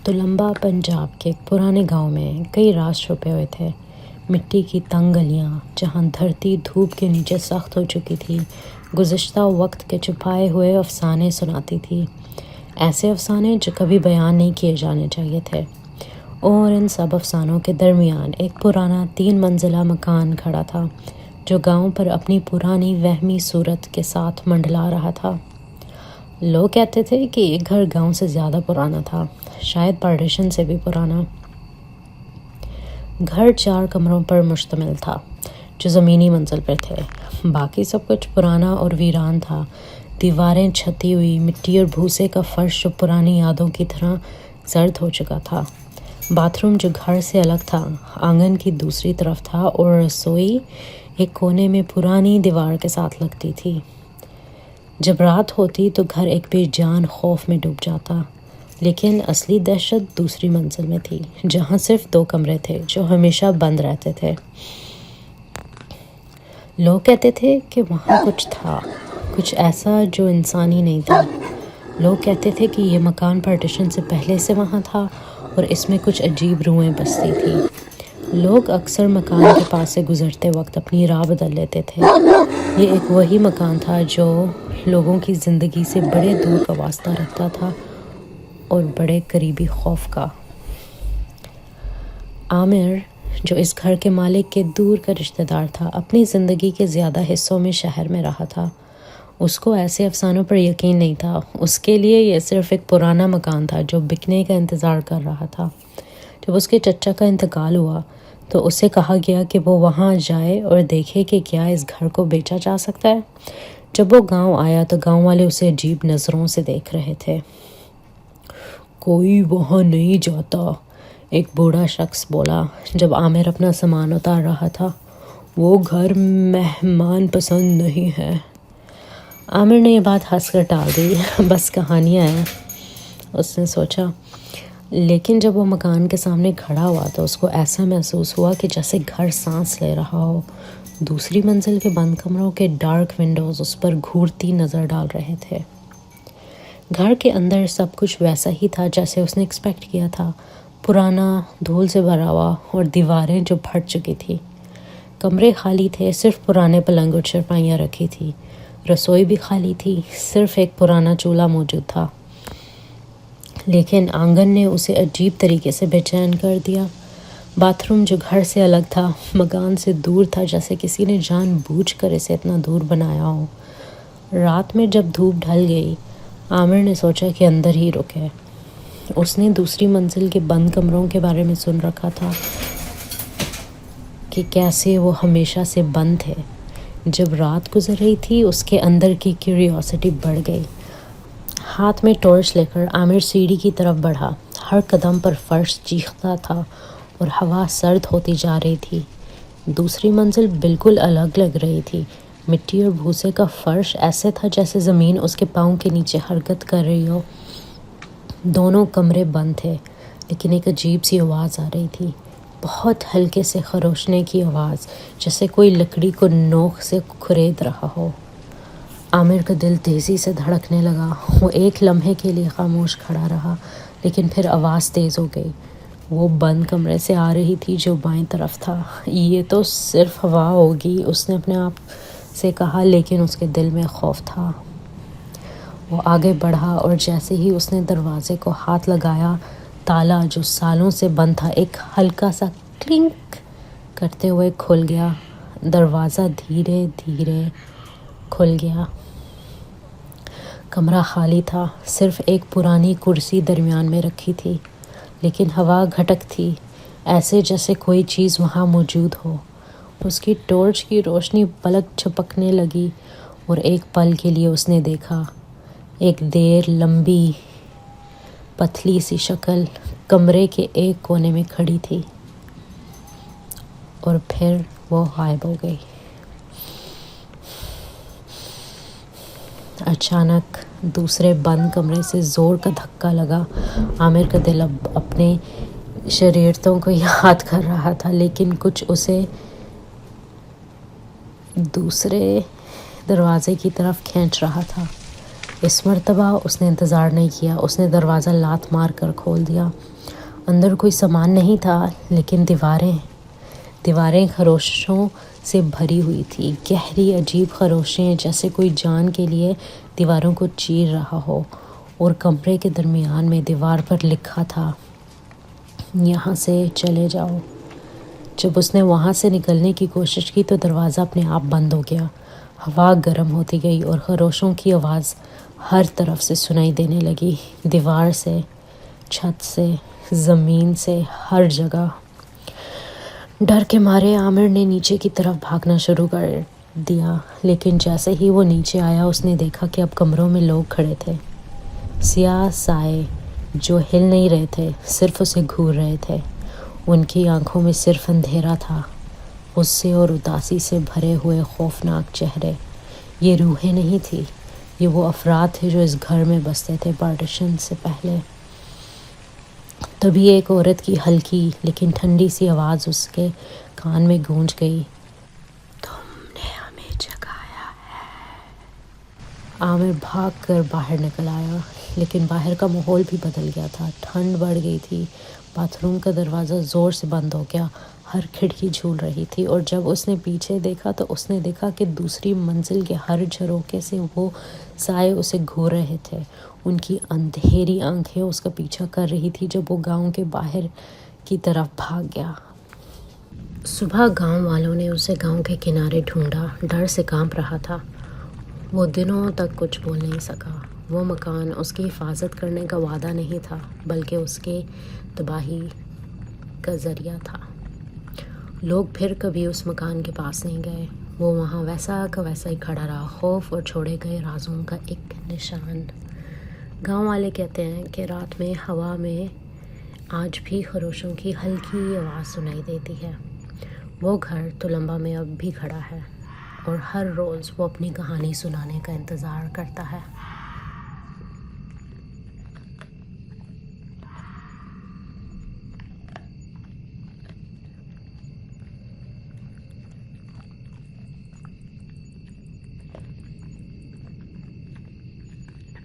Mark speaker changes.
Speaker 1: لمبا پنجاب کے ایک پرانے گاؤں میں کئی راز چھپے ہوئے تھے۔ مٹی کی تنگ گلیاں جہاں دھرتی دھوپ کے نیچے سخت ہو چکی تھی گزشتہ وقت کے چھپائے ہوئے افسانے سناتی تھی، ایسے افسانے جو کبھی بیان نہیں کیے جانے چاہیے تھے۔ اور ان سب افسانوں کے درمیان ایک پرانا 3 منزلہ مکان کھڑا تھا جو گاؤں پر اپنی پرانی وہمی صورت کے ساتھ منڈلا رہا تھا۔ لوگ کہتے تھے کہ یہ گھر گاؤں سے زیادہ پرانا تھا، شاید پارٹیشن سے بھی پرانا۔ گھر 4 کمروں پر مشتمل تھا جو زمینی منزل پر تھے، باقی سب کچھ پرانا اور ویران تھا۔ دیواریں چھتی ہوئی، مٹی اور بھوسے کا فرش جو پرانی یادوں کی طرح زرد ہو چکا تھا۔ باتھ روم جو گھر سے الگ تھا آنگن کی دوسری طرف تھا، اور رسوئی ایک کونے میں پرانی دیوار کے ساتھ لگتی تھی۔ جب رات ہوتی تو گھر ایک بے جان خوف میں ڈوب جاتا، لیکن اصلی دہشت دوسری منزل میں تھی جہاں صرف 2 کمرے تھے جو ہمیشہ بند رہتے تھے۔ لوگ کہتے تھے کہ وہاں کچھ تھا، کچھ ایسا جو انسانی نہیں تھا۔ لوگ کہتے تھے کہ یہ مکان پارٹیشن سے پہلے سے وہاں تھا اور اس میں کچھ عجیب روحیں بستی تھیں۔ لوگ اکثر مکان کے پاس سے گزرتے وقت اپنی راہ بدل لیتے تھے۔ یہ ایک وہی مکان تھا جو لوگوں کی زندگی سے بڑے دور کا واسطہ رکھتا تھا اور بڑے قریبی خوف کا۔ عامر جو اس گھر کے مالک کے دور کا رشتہ دار تھا، اپنی زندگی کے زیادہ حصوں میں شہر میں رہا تھا۔ اس کو ایسے افسانوں پر یقین نہیں تھا، اس کے لیے یہ صرف ایک پرانا مکان تھا جو بکنے کا انتظار کر رہا تھا۔ جب اس کے چچا کا انتقال ہوا تو اسے کہا گیا کہ وہ وہاں جائے اور دیکھے کہ کیا اس گھر کو بیچا جا سکتا ہے۔ جب وہ گاؤں آیا تو گاؤں والے اسے عجیب نظروں سے دیکھ رہے تھے۔ کوئی وہاں نہیں جاتا، ایک بوڑھا شخص بولا جب عامر اپنا سامان اتار رہا تھا۔ وہ گھر مہمان پسند نہیں ہے۔ عامر نے یہ بات ہنس کر ٹال دی، بس کہانیاں ہیں، اس نے سوچا۔ لیکن جب وہ مکان کے سامنے کھڑا ہوا تو اس کو ایسا محسوس ہوا کہ جیسے گھر سانس لے رہا ہو۔ دوسری منزل کے بند کمروں کے ڈارک ونڈوز اس پر گھورتی نظر ڈال رہے تھے۔ گھر کے اندر سب کچھ ویسا ہی تھا جیسے اس نے ایکسپیکٹ کیا تھا، پرانا، دھول سے بھرا ہوا اور دیواریں جو پھٹ چکی تھی۔ کمرے خالی تھے، صرف پرانے پلنگ اور چرپائیاں رکھی تھی۔ رسوئی بھی خالی تھی، صرف ایک پرانا چولہا موجود تھا۔ لیکن آنگن نے اسے عجیب طریقے سے بے چین کر دیا۔ باتھ روم جو گھر سے الگ تھا، مکان سے دور تھا، جیسے کسی نے جان بوجھ کر اسے اتنا دور بنایا ہو۔ رات میں جب دھوپ ڈھل گئی، عامر نے سوچا کہ اندر ہی رکے۔ اس نے دوسری منزل کے بند کمروں کے بارے میں سن رکھا تھا کہ کیسے وہ ہمیشہ سے بند تھے۔ جب رات گزر رہی تھی اس کے اندر کی کیوریوسٹی بڑھ گئی۔ ہاتھ میں ٹارچ لے کر عامر سیڑھی کی طرف بڑھا۔ ہر قدم پر فرش چیختا تھا اور ہوا سرد ہوتی جا رہی تھی۔ دوسری منزل بالکل الگ لگ رہی تھی۔ مٹی اور بھوسے کا فرش ایسے تھا جیسے زمین اس کے پاؤں کے نیچے حرکت کر رہی ہو۔ دونوں کمرے بند تھے، لیکن ایک عجیب سی آواز آ رہی تھی، بہت ہلکے سے خروشنے کی آواز، جیسے کوئی لکڑی کو نوک سے کھرید رہا ہو۔ عامر کا دل تیزی سے دھڑکنے لگا۔ وہ ایک لمحے کے لیے خاموش کھڑا رہا، لیکن پھر آواز تیز ہو گئی۔ وہ بند کمرے سے آ رہی تھی جو بائیں طرف تھا۔ یہ تو صرف ہوا ہوگی، اس نے اپنے آپ سے کہا، لیکن اس کے دل میں خوف تھا۔ وہ آگے بڑھا اور جیسے ہی اس نے دروازے کو ہاتھ لگایا، تالا جو سالوں سے بند تھا ایک ہلکا سا کلنک کرتے ہوئے کھل گیا۔ دروازہ دھیرے دھیرے کھل گیا۔ کمرہ خالی تھا، صرف ایک پرانی کرسی درمیان میں رکھی تھی، لیکن ہوا گھٹک تھی، ایسے جیسے کوئی چیز وہاں موجود ہو۔ اس کی ٹارچ کی روشنی پلک جھپکنے لگی اور ایک پل کے لیے اس نے دیکھا ایک دیر لمبی پتلی سی شکل کمرے کے ایک کونے میں کھڑی تھی، اور پھر وہ غائب ہو گئی۔ اچانک دوسرے بند کمرے سے زور کا دھکا لگا۔ عامر کا دل اب اپنے شریرتوں کو یاد کر رہا تھا، لیکن کچھ اسے دوسرے دروازے کی طرف کھینچ رہا تھا۔ اس مرتبہ اس نے انتظار نہیں کیا، اس نے دروازہ لات مار کر کھول دیا۔ اندر کوئی سامان نہیں تھا، لیکن دیواریں خروشوں سے بھری ہوئی تھی، گہری عجیب خروشیں، جیسے کوئی جان کے لیے دیواروں کو چیر رہا ہو، اور کمرے کے درمیان میں دیوار پر لکھا تھا، یہاں سے چلے جاؤ۔ جب اس نے وہاں سے نکلنے کی کوشش کی تو دروازہ اپنے آپ بند ہو گیا۔ ہوا گرم ہوتی گئی اور خروشوں کی آواز ہر طرف سے سنائی دینے لگی، دیوار سے، چھت سے، زمین سے، ہر جگہ۔ ڈر کے مارے عامر نے نیچے کی طرف بھاگنا شروع کر دیا، لیکن جیسے ہی وہ نیچے آیا اس نے دیکھا کہ اب کمروں میں لوگ کھڑے تھے، سیاہ سائے جو ہل نہیں رہے تھے، صرف اسے گھور رہے تھے۔ ان کی آنکھوں میں صرف اندھیرا تھا، غصے اور اداسی سے بھرے ہوئے خوفناک چہرے۔ یہ روحیں نہیں تھی، یہ وہ افراد تھے جو اس گھر میں بستے تھے پارٹیشن سے پہلے۔ تبھی ایک عورت کی ہلکی لیکن ٹھنڈی سی آواز اس کے کان میں گونج گئی، تم نے ہمیں جگایا ہے۔ عامر بھاگ کر باہر نکل آیا، لیکن باہر کا ماحول بھی بدل گیا تھا، ٹھنڈ بڑھ گئی تھی۔ باتھ روم کا دروازہ زور سے بند ہو گیا، ہر کھڑکی جھول رہی تھی، اور جب اس نے پیچھے دیکھا تو اس نے دیکھا کہ دوسری منزل کے ہر جھروکے سے وہ سائے اسے گھور رہے تھے۔ ان کی اندھیری آنکھیں اس کا پیچھا کر رہی تھی جب وہ گاؤں کے باہر کی طرف بھاگ گیا۔ صبح گاؤں والوں نے اسے گاؤں کے کنارے ڈھونڈا، ڈر سے کانپ رہا تھا۔ وہ دنوں تک کچھ بول نہیں سکا۔ وہ مکان اس کی حفاظت کرنے کا وعدہ نہیں تھا، بلکہ اس کے تباہی کا ذریعہ تھا۔ لوگ پھر کبھی اس مکان کے پاس نہیں گئے، وہ وہاں ویسا کا ویسا ہی کھڑا رہا، خوف اور چھوڑے گئے رازوں کا ایک نشان۔ گاؤں والے کہتے ہیں کہ رات میں ہوا میں آج بھی خروشوں کی ہلکی آواز سنائی دیتی ہے۔ وہ گھر تلمبا میں اب بھی کھڑا ہے، اور ہر روز وہ اپنی کہانی سنانے کا انتظار کرتا ہے۔